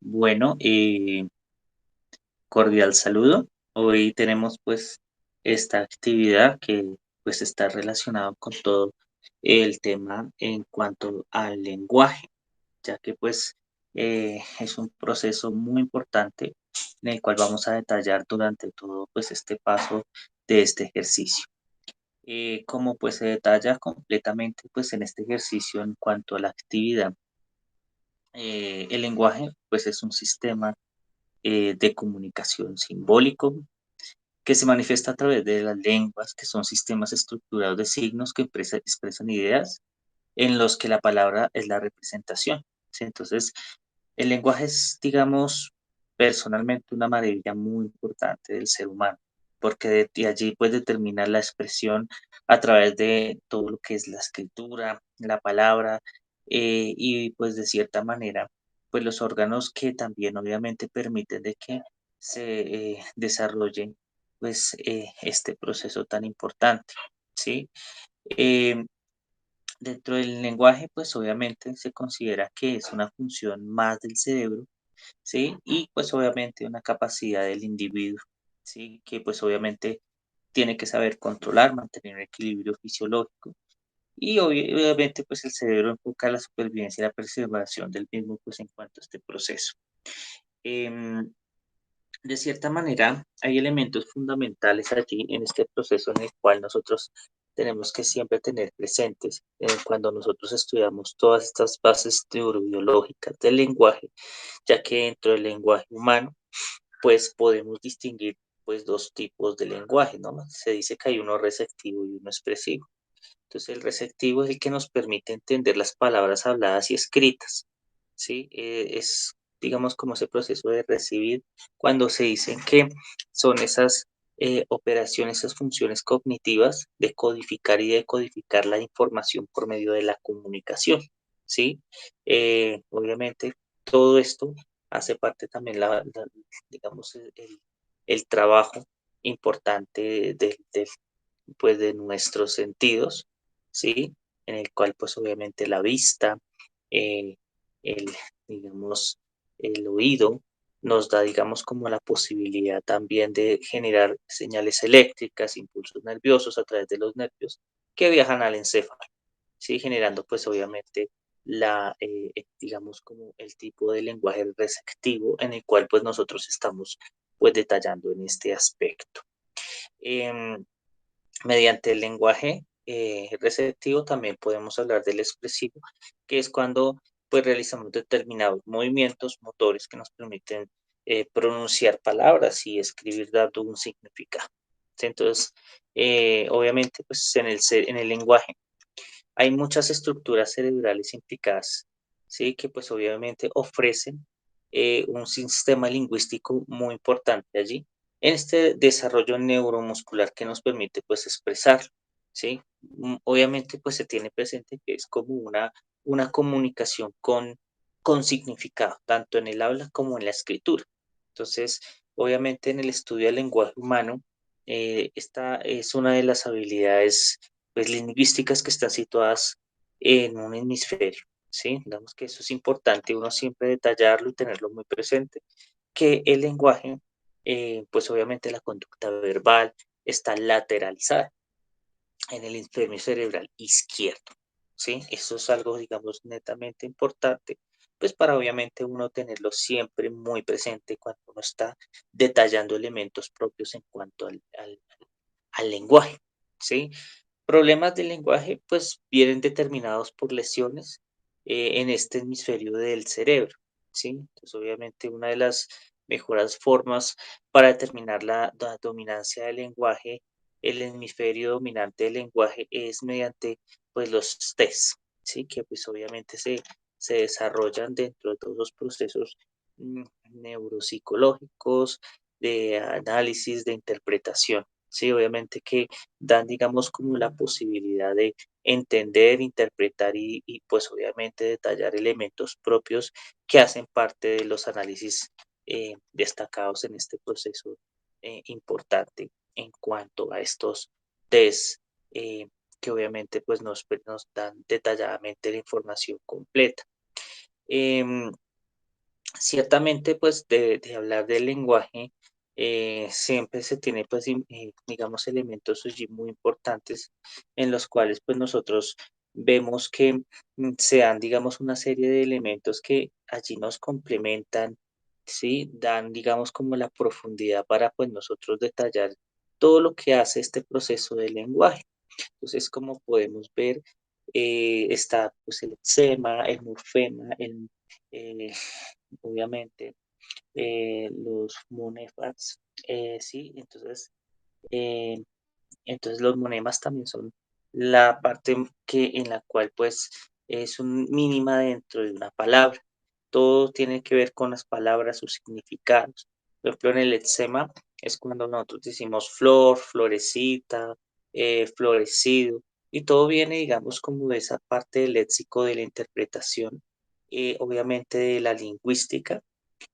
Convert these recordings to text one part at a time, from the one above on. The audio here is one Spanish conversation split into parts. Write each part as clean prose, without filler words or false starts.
Bueno, cordial saludo. Hoy tenemos pues esta actividad que pues está relacionado con todo el tema en cuanto al lenguaje, ya que pues es un proceso muy importante en el cual vamos a detallar durante todo pues este paso de este ejercicio. Como pues se detalla completamente pues en este ejercicio en cuanto a la actividad, el lenguaje pues es un sistema de comunicación simbólico que se manifiesta a través de las lenguas, que son sistemas estructurados de signos que expresan ideas en los que la palabra es la representación. ¿Sí? Entonces, el lenguaje es, digamos, personalmente una maravilla muy importante del ser humano, porque de allí pues determina la expresión a través de todo lo que es la escritura, la palabra, y pues de cierta manera, pues los órganos que también obviamente permiten de que se desarrolle pues este proceso tan importante, ¿sí? Em, Dentro del lenguaje, pues obviamente se considera que es una función más del cerebro, ¿sí? Y pues obviamente una capacidad del individuo, ¿sí? Que pues obviamente tiene que saber controlar, mantener un equilibrio fisiológico y obviamente pues el cerebro enfoca la supervivencia y la preservación del mismo pues en cuanto a este proceso. Em, de cierta manera, hay elementos fundamentales allí en este proceso en el cual nosotros tenemos que siempre tener presentes cuando nosotros estudiamos todas estas bases neurobiológicas del lenguaje, ya que dentro del lenguaje humano, pues podemos distinguir pues dos tipos de lenguaje, ¿no? Se dice que hay uno receptivo y uno expresivo. Entonces, el receptivo es el que nos permite entender las palabras habladas y escritas, ¿sí? Es, digamos, como ese proceso de recibir cuando se dicen que son esas operaciones, esas funciones cognitivas de codificar y decodificar la información por medio de la comunicación, ¿sí? Obviamente, todo esto hace parte también, digamos, el trabajo importante pues, de nuestros sentidos, ¿sí? En el cual, pues, obviamente la vista, eh, el, digamos, el oído nos da, digamos, como la posibilidad también de generar señales eléctricas, impulsos nerviosos a través de los nervios que viajan al encéfalo, ¿sí? Generando, pues, obviamente, digamos, como el tipo de lenguaje receptivo en el cual, pues, nosotros estamos, pues, detallando en este aspecto. Em, Mediante el lenguaje receptivo también podemos hablar del expresivo, que es cuando pues realizamos determinados movimientos motores que nos permiten pronunciar palabras y escribir dando un significado. ¿Sí? Entonces, obviamente, pues en el lenguaje hay muchas estructuras cerebrales implicadas, ¿sí? Que pues obviamente ofrecen un sistema lingüístico muy importante allí en este desarrollo neuromuscular que nos permite pues expresar, ¿sí? Obviamente pues se tiene presente que es como una comunicación con significado, tanto en el habla como en la escritura. Entonces, obviamente en el estudio del lenguaje humano, esta es una de las habilidades pues, lingüísticas que están situadas en un hemisferio, ¿sí? Digamos que eso es importante, uno siempre detallarlo y tenerlo muy presente, que el lenguaje, pues obviamente la conducta verbal está lateralizada en el hemisferio cerebral izquierdo, ¿sí? Eso es algo, digamos, netamente importante, pues para obviamente uno tenerlo siempre muy presente cuando uno está detallando elementos propios en cuanto al lenguaje, ¿sí? Problemas del lenguaje, pues, vienen determinados por lesiones, en este hemisferio del cerebro, ¿sí? Entonces, obviamente, una de las mejores formas para determinar la dominancia del lenguaje, el hemisferio dominante del lenguaje es mediante, pues, los test, ¿sí? Que, pues, obviamente se desarrollan dentro de todos los procesos, neuropsicológicos, de análisis, de interpretación, ¿sí? Obviamente que dan, digamos, como la posibilidad de entender, interpretar y pues obviamente detallar elementos propios que hacen parte de los análisis destacados en este proceso importante en cuanto a estos test que obviamente pues nos dan detalladamente la información completa. Em, Ciertamente, pues, de hablar del lenguaje, siempre se tiene, pues, digamos, elementos allí muy importantes en los cuales, pues, nosotros vemos que se dan, digamos, una serie de elementos que allí nos complementan, ¿sí? Dan, digamos, como la profundidad para, pues, nosotros detallar todo lo que hace este proceso del lenguaje. Entonces, como podemos ver, está, pues, el lexema, el morfema, eh, obviamente, los monemas, sí, eh, entonces los monemas también son la parte en la cual pues es un mínima dentro de una palabra. Todo tiene que ver con las palabras, sus significados. Por ejemplo, en el lexema es cuando nosotros decimos flor, florecita, florecido, y todo viene, digamos, como de esa parte del léxico de la interpretación, obviamente de la lingüística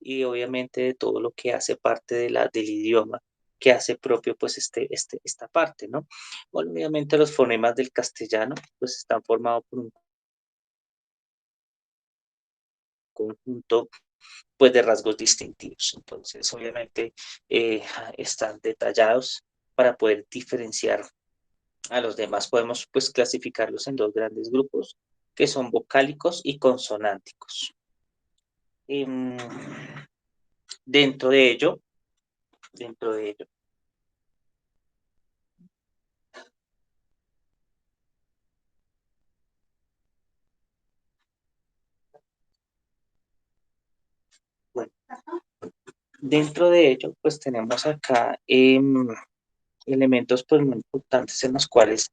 y obviamente de todo lo que hace parte del idioma que hace propio pues esta parte, ¿no? Bueno, obviamente los fonemas del castellano pues están formados por un conjunto pues de rasgos distintivos. Entonces, obviamente están detallados para poder diferenciar a los demás. Podemos pues clasificarlos en dos grandes grupos que son vocálicos y consonánticos. Em, dentro de ello, dentro de ello, bueno, dentro de ello, pues tenemos acá elementos pues muy importantes en los cuales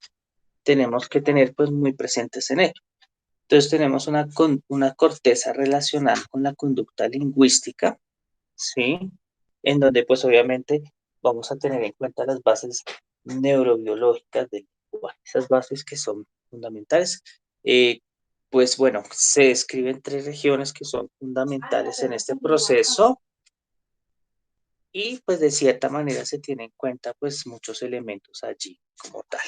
tenemos que tener pues muy presentes en ello. Entonces tenemos una corteza relacional con la conducta lingüística, ¿sí? En donde pues obviamente vamos a tener en cuenta las bases neurobiológicas del lenguaje, esas bases que son fundamentales. Pues bueno, se describen tres regiones que son fundamentales en este proceso y pues de cierta manera se tienen en cuenta pues muchos elementos allí como tal.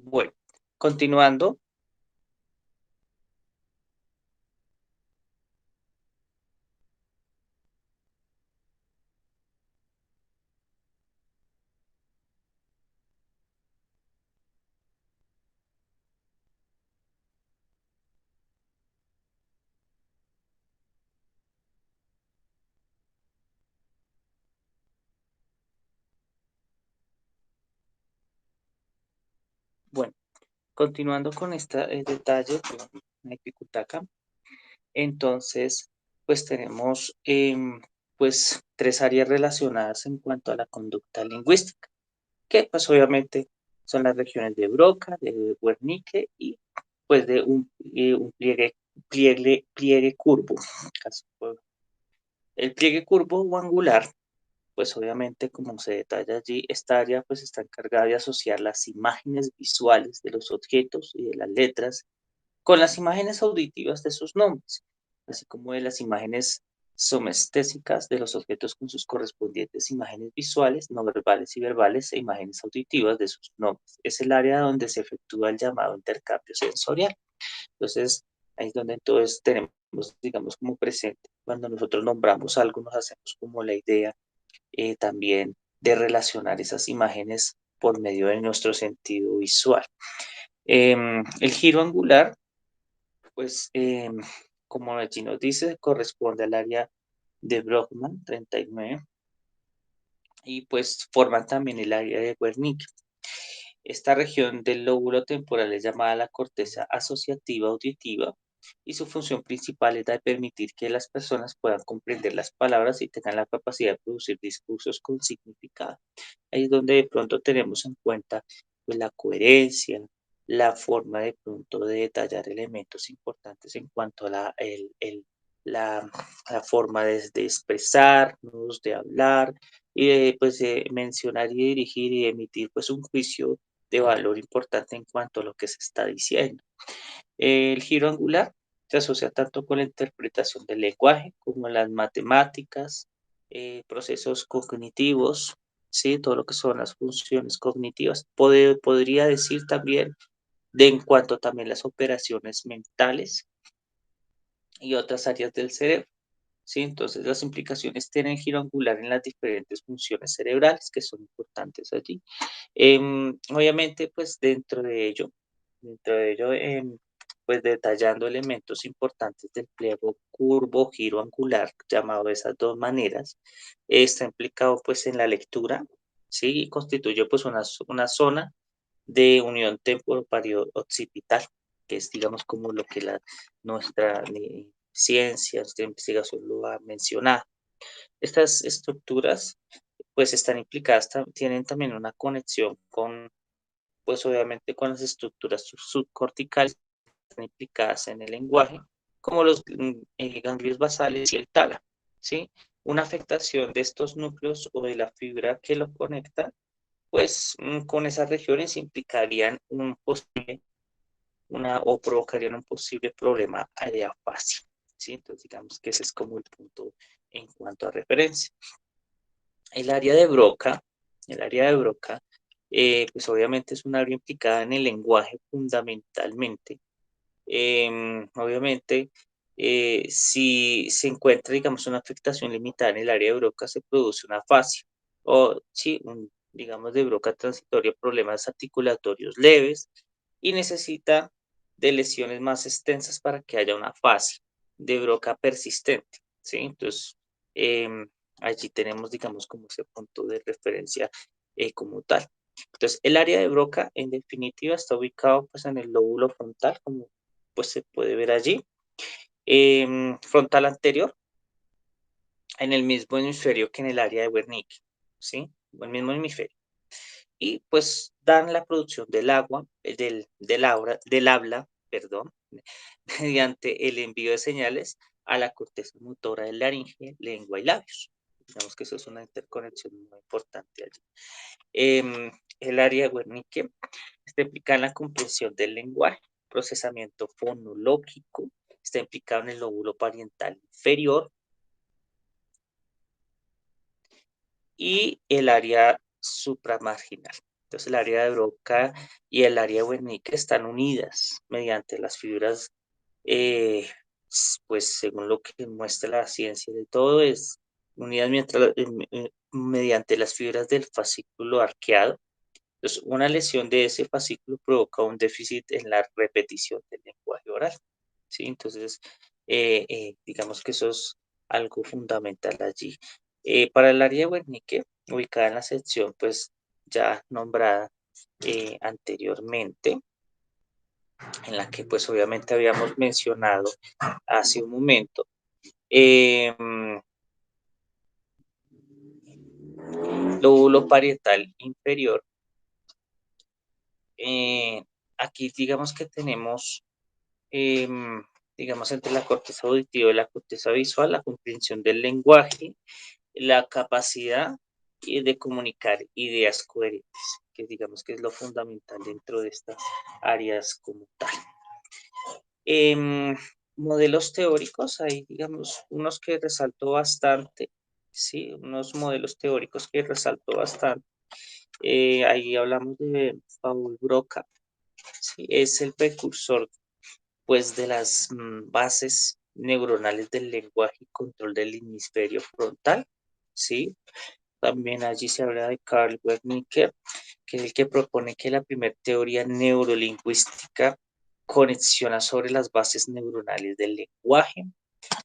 Bueno, continuando, bueno, continuando con este detalle, una dificultad acá, entonces pues tenemos pues tres áreas relacionadas en cuanto a la conducta lingüística, que pues obviamente son las regiones de Broca, de Wernicke y pues de un pliegue curvo. El pliegue curvo o angular, pues obviamente como se detalla allí, esta área pues está encargada de asociar las imágenes visuales de los objetos y de las letras con las imágenes auditivas de sus nombres, así como de las imágenes somestésicas de los objetos con sus correspondientes imágenes visuales, no verbales y verbales e imágenes auditivas de sus nombres. Es el área donde se efectúa el llamado intercambio sensorial. Entonces, ahí es donde entonces tenemos, digamos, como presente, cuando nosotros nombramos algo, nos hacemos como la idea también de relacionar esas imágenes por medio de nuestro sentido visual. El giro angular, pues, como allí nos dice, corresponde al área de Brockman 39 y pues forman también el área de Wernicke. Esta región del lóbulo temporal es llamada la corteza asociativa auditiva y su función principal es la de permitir que las personas puedan comprender las palabras y tengan la capacidad de producir discursos con significado. Ahí es donde de pronto tenemos en cuenta pues, la coherencia, la forma de pronto de detallar elementos importantes en cuanto a la, la forma de expresarnos, de hablar y de pues, de mencionar y dirigir y emitir pues un juicio de valor importante en cuanto a lo que se está diciendo. El giro angular se asocia tanto con la interpretación del lenguaje como las matemáticas, procesos cognitivos. ¿sí? Todo lo que son las funciones cognitivas. Podría decir también de en cuanto también las operaciones mentales y otras áreas del cerebro. ¿Sí? Entonces las implicaciones tienen giro angular en las diferentes funciones cerebrales que son importantes allí. Obviamente, pues dentro de ello, pues detallando elementos importantes del pliego curvo giro angular, llamado de esas dos maneras, está implicado pues en la lectura, ¿sí? Y constituye pues una zona de unión temporoparieto-occipital, que es digamos como lo que nuestra ciencia, nuestra investigación lo ha mencionado. Estas estructuras pues están implicadas, tienen también una conexión con, pues obviamente con las estructuras subcorticales están implicadas en el lenguaje, como los ganglios basales y el tálamo, ¿sí? Una afectación de estos núcleos o de la fibra que lo conecta, pues con esas regiones implicarían o provocarían un posible problema de afasia, ¿sí? Entonces digamos que ese es como el punto en cuanto a referencia. El área de Broca, el área de Broca, pues obviamente es un área implicada en el lenguaje fundamentalmente. Obviamente, si se encuentra, digamos, una afectación limitada en el área de Broca, se produce una afasia o, sí, digamos, de Broca transitoria, problemas articulatorios leves y necesita de lesiones más extensas para que haya una afasia de Broca persistente, ¿sí? Entonces, em, allí tenemos, digamos, como ese punto de referencia como tal. Entonces, el área de Broca, en definitiva, está ubicado pues, en el lóbulo frontal, como pues, se puede ver allí. Frontal anterior, en el mismo hemisferio que en el área de Wernicke, ¿sí? El mismo hemisferio. Y pues dan la producción del agua, del habla, perdón, mediante el envío de señales a la corteza motora del laringe, lengua y labios. Digamos que eso es una interconexión muy importante allí. El área de Wernicke está implicada en la comprensión del lenguaje, procesamiento fonológico, está implicado en el lóbulo parietal inferior y el área supramarginal. Entonces, el área de Broca y el área de Wernicke están unidas mediante las fibras, pues según lo que muestra la ciencia de todo, es unidas mediante las fibras del fascículo arqueado. Entonces, una lesión de ese fascículo provoca un déficit en la repetición del lenguaje oral, ¿sí? Entonces, digamos que eso es algo fundamental allí. Para el área de Wernicke, ubicada en la sección, pues, ya nombrada anteriormente, en la que, pues, obviamente habíamos mencionado hace un momento, lóbulo parietal inferior. Aquí digamos que tenemos digamos, entre la corteza auditiva y la corteza visual, la comprensión del lenguaje, la capacidad de comunicar ideas coherentes, que digamos que es lo fundamental dentro de estas áreas como tal. Modelos teóricos, hay, digamos, unos que resaltó bastante, sí, unos modelos teóricos que resaltó bastante. Ahí hablamos de Paul Broca, ¿sí? Es el precursor pues de las bases neuronales del lenguaje y control del hemisferio frontal, ¿sí? También allí se habla de Carl Wernicke, que es el que propone que la primera teoría neurolingüística conexiona sobre las bases neuronales del lenguaje.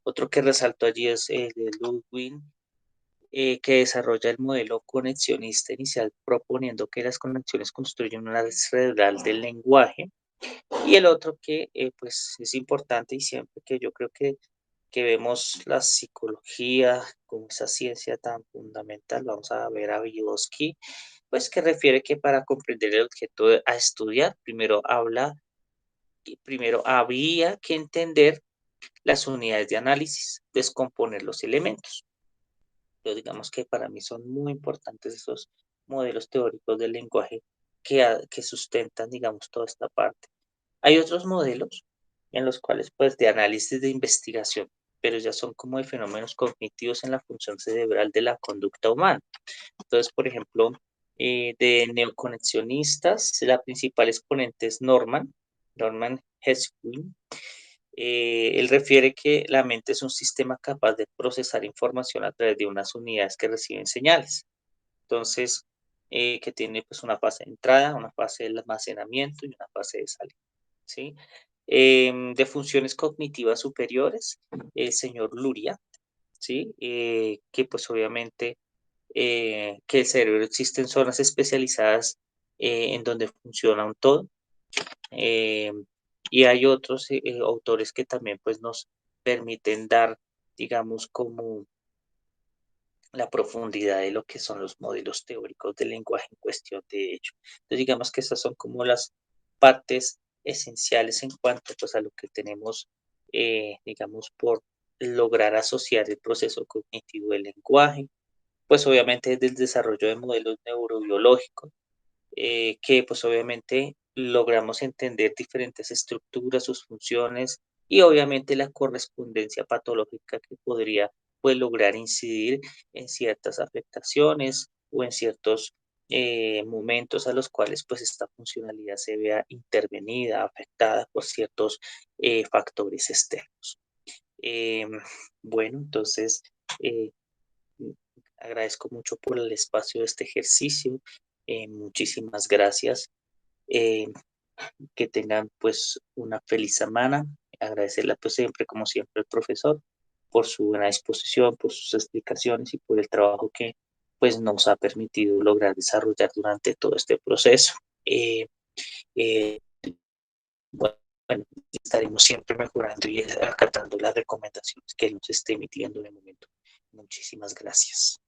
Otro que resaltó allí es el de Ludwig, que desarrolla el modelo conexionista inicial, proponiendo que las conexiones construyen una red cerebral del lenguaje. Y el otro que pues es importante y siempre que yo creo que vemos la psicología como esa ciencia tan fundamental, vamos a ver a Vygotsky, pues que refiere que para comprender el objeto a estudiar, primero había que entender las unidades de análisis, descomponer los elementos. Yo digamos que para mí son muy importantes esos modelos teóricos del lenguaje que sustentan, digamos, toda esta parte. Hay otros modelos en los cuales, pues, de análisis de investigación pero ya son como de fenómenos cognitivos en la función cerebral de la conducta humana. Entonces, por ejemplo, de neoconexionistas, la principal exponente es Norman Hesquin. Él refiere que la mente es un sistema capaz de procesar información a través de unas unidades que reciben señales. Entonces, que tiene pues una fase de entrada, una fase de almacenamiento y una fase de salida, ¿sí? De funciones cognitivas superiores, el señor Luria, ¿sí? Que pues obviamente que el cerebro existen zonas especializadas en donde funciona un todo. eh, y hay otros autores que también pues nos permiten dar, digamos, como la profundidad de lo que son los modelos teóricos del lenguaje en cuestión de hecho. Entonces, digamos que esas son como las partes esenciales en cuanto pues, a lo que tenemos, digamos, por lograr asociar el proceso cognitivo del lenguaje, pues obviamente desde el desarrollo de modelos neurobiológicos, que pues obviamente logramos entender diferentes estructuras, sus funciones y obviamente la correspondencia patológica que podría pues lograr incidir en ciertas afectaciones o en ciertos momentos a los cuales pues esta funcionalidad se vea intervenida, afectada por ciertos factores externos. Em, bueno, entonces eh, agradezco mucho por el espacio de este ejercicio. Muchísimas gracias. Eh, que tengan pues una feliz semana. Agradecerle pues siempre, como siempre, al profesor por su buena disposición, por sus explicaciones y por el trabajo que pues nos ha permitido lograr desarrollar durante todo este proceso. Eh, eh, bueno, estaremos siempre mejorando y acatando las recomendaciones que él nos esté emitiendo en el momento. Muchísimas gracias.